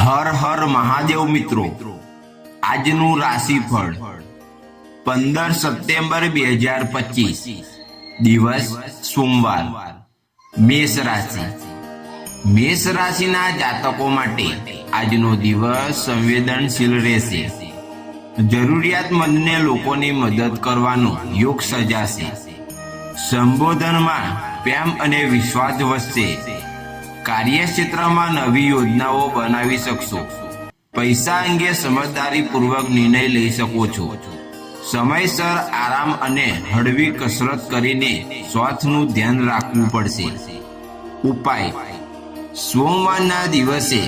હર હર મહાદેવ મિત્રો, આજનું રાશિફળ 15 સપ્ટેમ્બર 2025, દિવસ સોમવાર, મેષ રાશિ. મેષ રાશિના જાતકો માટે આજનો દિવસ સંવેદનશીલ રહેશે. જરૂરિયાતમંદને લોકોની મદદ કરવાનો યોગ સજાશે. સંબોધનમાં પ્રેમ અને વિશ્વાસ વધશે. કાર્યક્ષેત્રમાં નવી યોજનાઓ બનાવી શકશો. પૈસા અંગે સમજદારીપૂર્વક નિર્ણય લઈ શકો છો. સમયસર આરામ અને હળવી કસરત કરીને સ્વાસ્થ્યનું ધ્યાન રાખવું પડશે. ઉપાય: સોમવારના દિવસે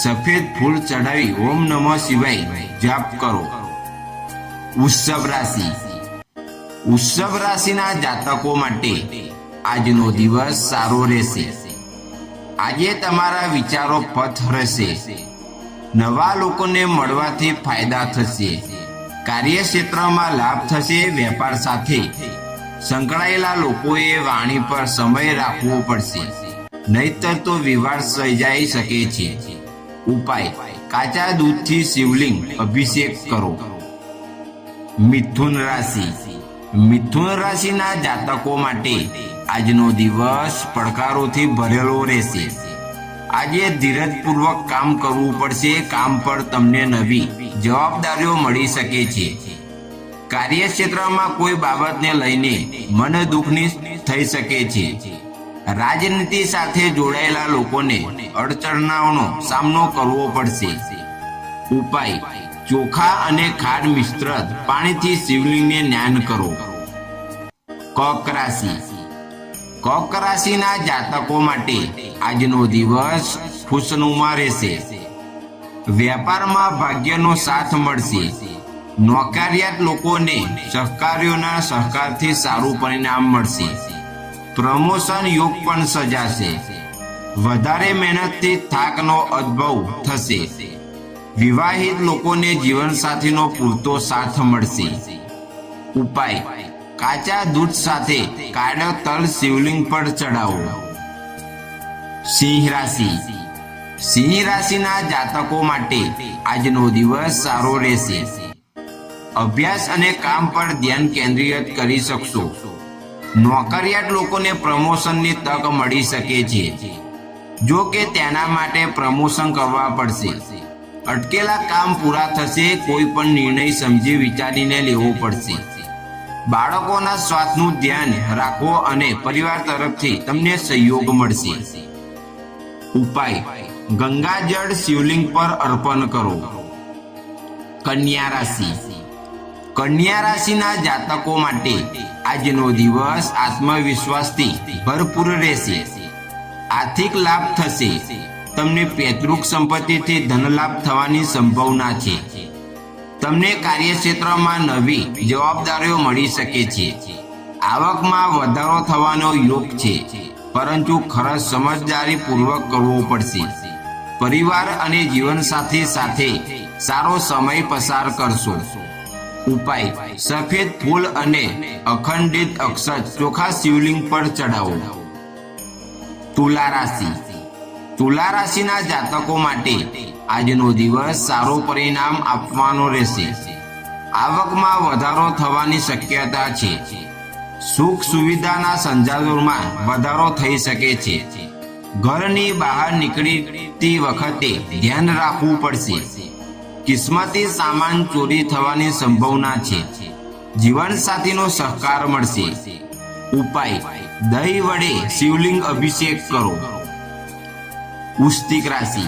સફેદ ફૂલ ચડાવી ઓમ નમઃ શિવાય જાપ કરો. વૃષભ રાશિ. વૃષભ રાશિના જાતકો માટે આજનો દિવસ સારો રહેશે. આજે તમારા વિચારો પથ રહેશે. નવા લોકોને મળવાથી ફાયદા થશે. કાર્યક્ષેત્રમાં લાભ થશે. વેપાર સાથે સંકળાયેલા લોકોએ વાણી પર સમય રાખવો પડશે, નહીતર તો વિવાદ સર્જાઈ શકે છે. ઉપાય: કાચા દૂધથી શિવલિંગ અભિષેક કરો. મિથુન રાશિ. મિથુન રાશિના જાતકો માટે આજનો દિવસ પડકારોથી ભરેલો રહેશે. આજે ધીરજપૂર્વક કામ કરવું પડશે. કામ પર તમને નવી જવાબદારીઓ મળી શકે છે. કાર્યક્ષેત્રમાં કોઈ બાબતને લઈને મન દુઃખની થઈ શકે છે. રાજનીતિ સાથે જોડાયેલા લોકોને અડચણોનો સામનો કરવો પડશે. ઉપાય: ચોખા અને ખાંડ મિશ્રિત પાણીથી શિવલિંગને સ્નાન કરો. કર્ક રાશિ. કર્ક રાશિના જાતકો માટે આજનો દિવસ ખુશનુમા રહેશે. વેપારમાં ભાગ્યનો સાથ મળશે. નોકરિયાત લોકોને સહકારીઓના સહકારથી સારું પરિણામ મળશે. પ્રમોશન યોગ પણ સજાશે. વધારે મહેનતથી થાકનો અનુભવ થશે. વિવાહિત લોકોને જીવનસાથીનો પૂરતો સાથ મળશે. ઉપાય: કાચા દૂધ સાથે કાળો તલ શિવલિંગ પર ચડાવો. સિંહ રાશિ. સિંહ રાશિના જાતકો માટે આજનો દિવસ સારો રહેશે. અભ્યાસ અને કામ પર ધ્યાન કેન્દ્રિત કરી શકશો. નોકરિયાત લોકોને પ્રમોશનની તક મળી શકે છે, જો કે તેના માટે પ્રમોશન કરવા પડશે. અટકેલા કામ પૂરા થશે. કોઈ પણ નિર્ણય સમજી વિચારીને લેવો પડશે. બાળકોના સ્વાસ્થ્યનું ધ્યાન રાખો અને પરિવાર તરફથી તમને સહયોગ મળશે. ઉપાય: ગંગાજળ શિવલિંગ પર અર્પણ કરો. કન્યા રાશિ. કન્યા રાશિના જાતકો માટે આજનો દિવસ આત્મવિશ્વાસથી ભરપૂર રહેશે. આર્થિક લાભ થશે. તમને પૈતૃક સંપત્તિથી ધનલાભ થવાની સંભાવના છે. તમને કાર્યક્ષેત્રમાં નવી જવાબદારીઓ મળી શકે છે. આવકમાં વધારો થવાનો યોગ છે, પરંતુ ખર્ચ સમજદારીપૂર્વક કરવો પડશે. પરિવાર અને જીવનસાથી સાથે સારો સમય પસાર કરશો. ઉપાય: સફેદ ફૂલ અને અખંડિત અક્ષત ચોખા શિવલિંગ પર ચડાવો. તુલા રાશિ. તુલા રાશિના જાતકો માટે આજનો દિવસ સારો પરિણામ આપવાનો રહેશે. આવકમાં વધારો થવાની શક્યતા છે. સુખ સુવિધાના સંસાધનોમાં વધારો થઈ શકે છે. ઘરની બહાર નીકળતી વખતે ધ્યાન રાખવું પડશે. કિસ્મતી સામાન ચોરી થવાની સંભાવના છે. જીવનસાથીનો સહકાર મળશે. ઉપાય: દહીં વડે શિવલિંગ અભિષેક કરો. વૃશ્ચિક રાશિ.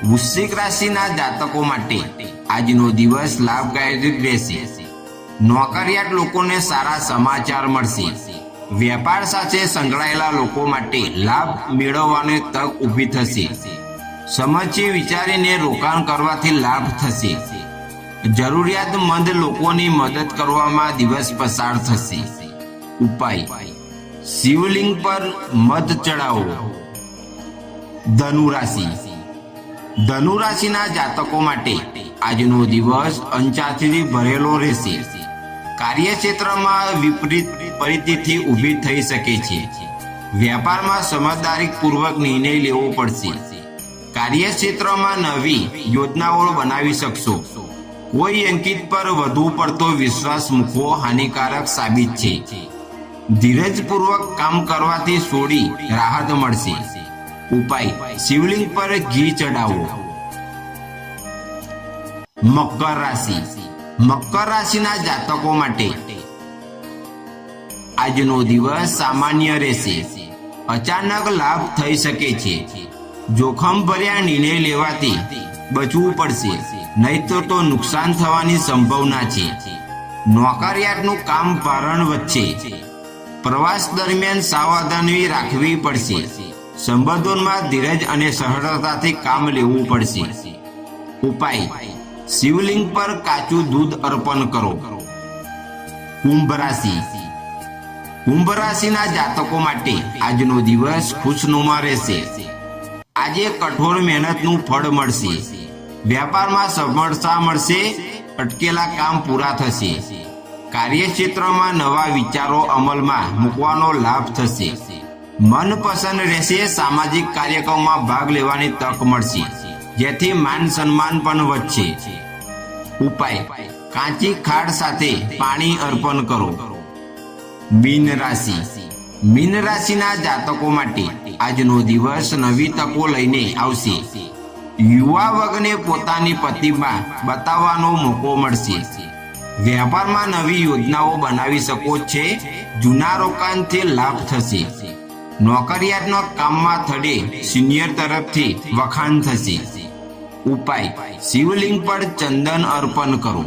વૃશ્ચિક રાશિના જાતકો માટે આજનો દિવસ લાભદાયક રહેશે. નોકરિયાત લોકોને સારા સમાચાર મળશે. વેપાર સાથે સંકળાયેલા લોકો માટે લાભ મેળવવાની તક ઊભી થશે. સમજી વિચારીને રોકાણ કરવાથી લાભ થશે. જરૂરિયાતમંદ લોકોની મદદ કરવામાં દિવસ પસાર થશે. ઉપાય: શિવલિંગ પર મધ ચડાવો. ધનુ રાશિ. ધનુ રાશિના જાતકો માટે આજનો દિવસ અંચાથી ભરેલો રહેશે. કાર્યક્ષેત્રમાં વિપરીત પરિસ્થિતિ ઊભી થઈ શકે છે. વેપારમાં સમજદારીપૂર્વક નિર્ણય લેવો પડશે. કાર્યક્ષેત્રમાં નવી યોજનાઓ બનાવી શકશો. કોઈ અંકિત પર વધુ પડતો વિશ્વાસ મૂકવો હાનિકારક સાબિત છે. ધીરજપૂર્વક કામ કરવાથી થોડી રાહત મળશે. ઉપાય: શિવલિંગ પર ઘી ચડાવો. મકર રાશિ. મકર રાશિના જાતકો માટે આજનો દિવસ સામાન્ય રહેશે. અચાનક લાભ થઈ શકે છે. જોખમ ભર્યા નિર્ણય લેવાથી બચવું પડશે, નહીતર તો નુકસાન થવાની સંભાવના છે. નોકરિયાતનું કામ ભારણ વચ્ચે. પ્રવાસ દરમિયાન સાવધાની રાખવી પડશે. સંબંધોમાં ધીરજ અને સરળતાથી કામ લેવું પડશે. ઉપાય: શિવલિંગ પર કાચું દૂધ અર્પણ કરો. કુંભ રાશિ. કુંભ રાશિના જાતકો માટે આજનો દિવસ ખુશનુમા રહેશે. આજે કઠોર મહેનતનું ફળ મળશે. વ્યાપારમાં સફળતા મળશે. અટકેલા કામ પૂરા થશે. કાર્યક્ષેત્રમાં નવા વિચારો અમલમાં મૂકવાનો લાભ થશે. મનપસંદ રહેશે. સામાજિક કાર્યક્રમમાં ભાગ લેવાની તક મળશે, જેથી માન સન્માન પણ વધશે. ઉપાય: કાચી ખાંડ સાથે પાણી અર્પણ કરો. મીન રાશિ. મીન રાશિના જાતકો માટે આજનો દિવસ નવી તકો લઈને આવશે. યુવા વર્ગને પોતાની પ્રતિભા બતાવવાનો મોકો મળશે. વ્યાપારમાં નવી યોજનાઓ બનાવી શકો છો. જૂના રોકાણથી લાભ થશે. નોકરિયાતના કામમાં થડે સિનિયર તરફથી વખાણ થશે. ઉપાય: શિવલિંગ પર ચંદન અર્પણ કરો.